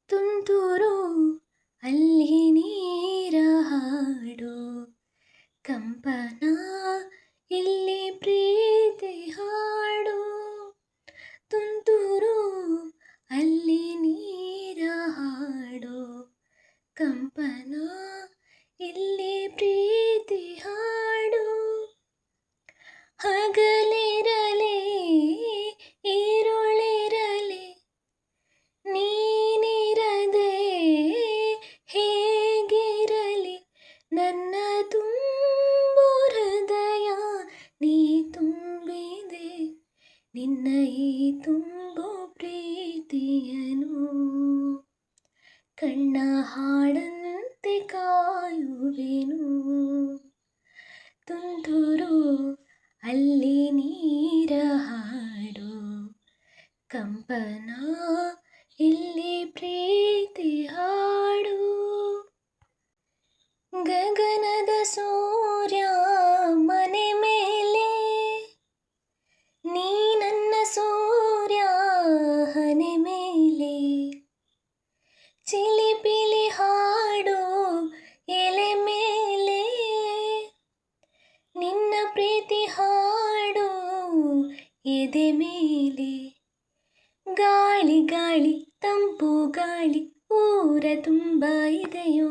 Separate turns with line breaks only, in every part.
ತುಂತುರು ಅಲ್ಲಿ ನೀರ ಹಾಡು, ಕಂಪನ ಇಲ್ಲಿ ಪ್ರೀತಿ ಹಾಡು. ತುಂತುರು ಅಲ್ಲಿ ನೀರ ಹಾಡು, ಕಂಪನ ಇಲ್ಲಿ ಪ್ರೀತಿ ಹಾಡು. ಹಗಲಿರಲಿ ಈರುಳಿರಲಿ ನೀನಿರದೆ ಹೇಗಿರಲಿ, ನನ್ನ ತುಂಬು ಹೃದಯ ನೀ ತುಂಬಿದೆ, ನಿನ್ನ ಈ ತುಂಬು ಪ್ರೀತಿಯನು. ಕಣ್ಣ ಹಾಡಂತೆ ಕಾಯುವೆನು, ತುಂತುರು ಅಲ್ಲಿ ನೀರ ಹಾಡು, ಕಂಪನ ಇಲ್ಲಿ ಪ್ರೀತಿ ಹಾಡು. ಗಗನದ ಸೂರ್ಯ ಮನೆ ಮೇಲೆ, ನೀ ನನ್ನ ಸೂರ್ಯ ಹನೆ ಮೇಲೆ. ಚಿಲಿಪಿಲಿ ಹಾಡು ಎಲೆ ಮೇಲೆ, ನಿನ್ನ ಪ್ರೀತಿ ಹಾಡು ಎದೆ ಮೇಲೆ. ಗಾಳಿ ಗಾಳಿ ತಂಪು ಗಾಳಿ ಊರ ತುಂಬ ಇದೆಯೋ,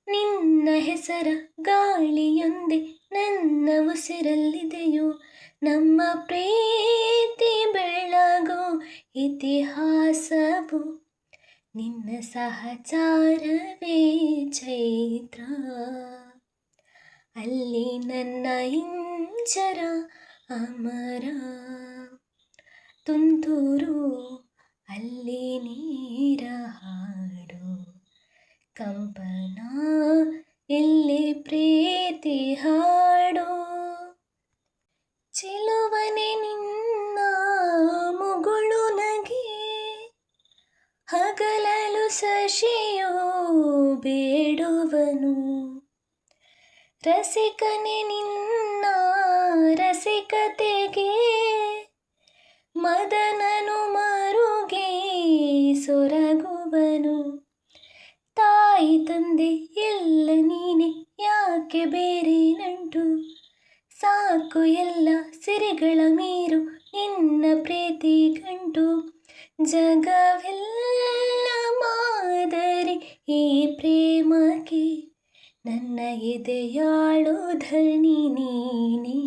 ನಿನ್ನ ಹೆಸರ ಗಾಳಿಯೊಂದೇ ನನ್ನ ಉಸಿರಲ್ಲಿದೆಯೋ. ನಮ್ಮ ಪ್ರೀತಿ ಬೆಳಗೋ ಇತಿಹಾಸವು, ನಿನ್ನ ಸಹಚಾರವೇ ಚೈತ್ರ. ಅಲ್ಲಿ ನನ್ನ ಇಂಚರ ಅಮರ, ತುಂತುರು ಅಲ್ಲಿ ನೀರ ಹಾಡು, ಕಂಪನ ಇಲ್ಲಿ ಪ್ರೀತಿ ಹಾಡು. ಚೆಲುವನೆ ನಿನ್ನ ಮುಗುಳು ನಗೆ, ಹಗಲಲು ಶಶಿಯೋ ಬೇಡುವನು. ರಸಿಕನೆ ನಿನ್ನ ರಸಿಕತೆಗೆ, ಮದನನು ಮರುಗೆ ಸೊರಗುವನು. ತಾಯಿ ತಂದೆ ಎಲ್ಲ ನೀನೆ, ಯಾಕೆ ಬೇರೆ ನಂಟು. ಸಾಕು ಎಲ್ಲ ಸಿರಿಗಳ ಮೀರು ನಿನ್ನ ಪ್ರೀತಿ ಗಂಟು. ಜಗವೆಲ್ಲ ಮಾದರಿ ಈ ಪ್ರೇಮಕ್ಕೆ, ನನ್ನ ಎದೆಯಾಳು ಧಣಿ ನೀನೇ.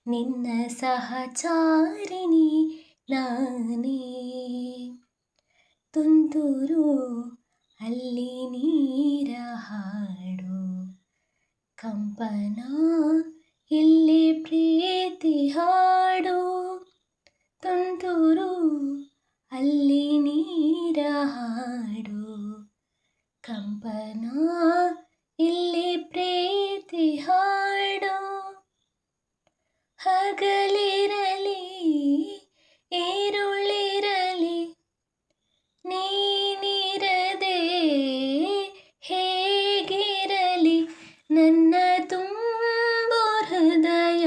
ನಿನ್ನ ಸಹಚಾರಿಣಿ ನಾನೇ, ತುಂತುರು ಅಲ್ಲಿ ನೀರ ಹಾಡು, ಕಂಪನ ಇಲ್ಲಿ ಪ್ರೀತಿ ಹಾಡು. ತುಂತುರು ಅಲ್ಲಿ ನೀರ ಹಾಡು, ಕಂಪನ ಇಲ್ಲಿ ಪ್ರೀತಿ ಹಾಡು. ಹಗಲಿರಲಿ ಈರುಳಿರಲಿ ನೀನಿರದೆ ಹೇಗಿರಲಿ, ನನ್ನ ತುಂಬು ಹೃದಯ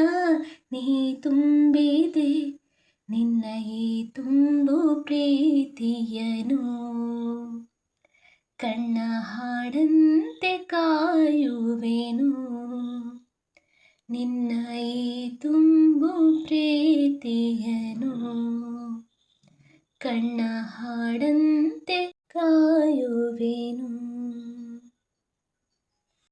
ನೀ ತುಂಬಿದೆ, ನಿನ್ನ ಈ ತುಂಬು ಪ್ರೀತಿಯನು. ಕಣ್ಣ ಹಾಡಂತೆ ಕಾಯುವೆನು, ನಿನ್ನ ಈ ತುಂಬು ಪ್ರೀತಿಯನು. ಕಣ್ಣ ಹಾಡಂತೆ ಕಾಯುವೆನು.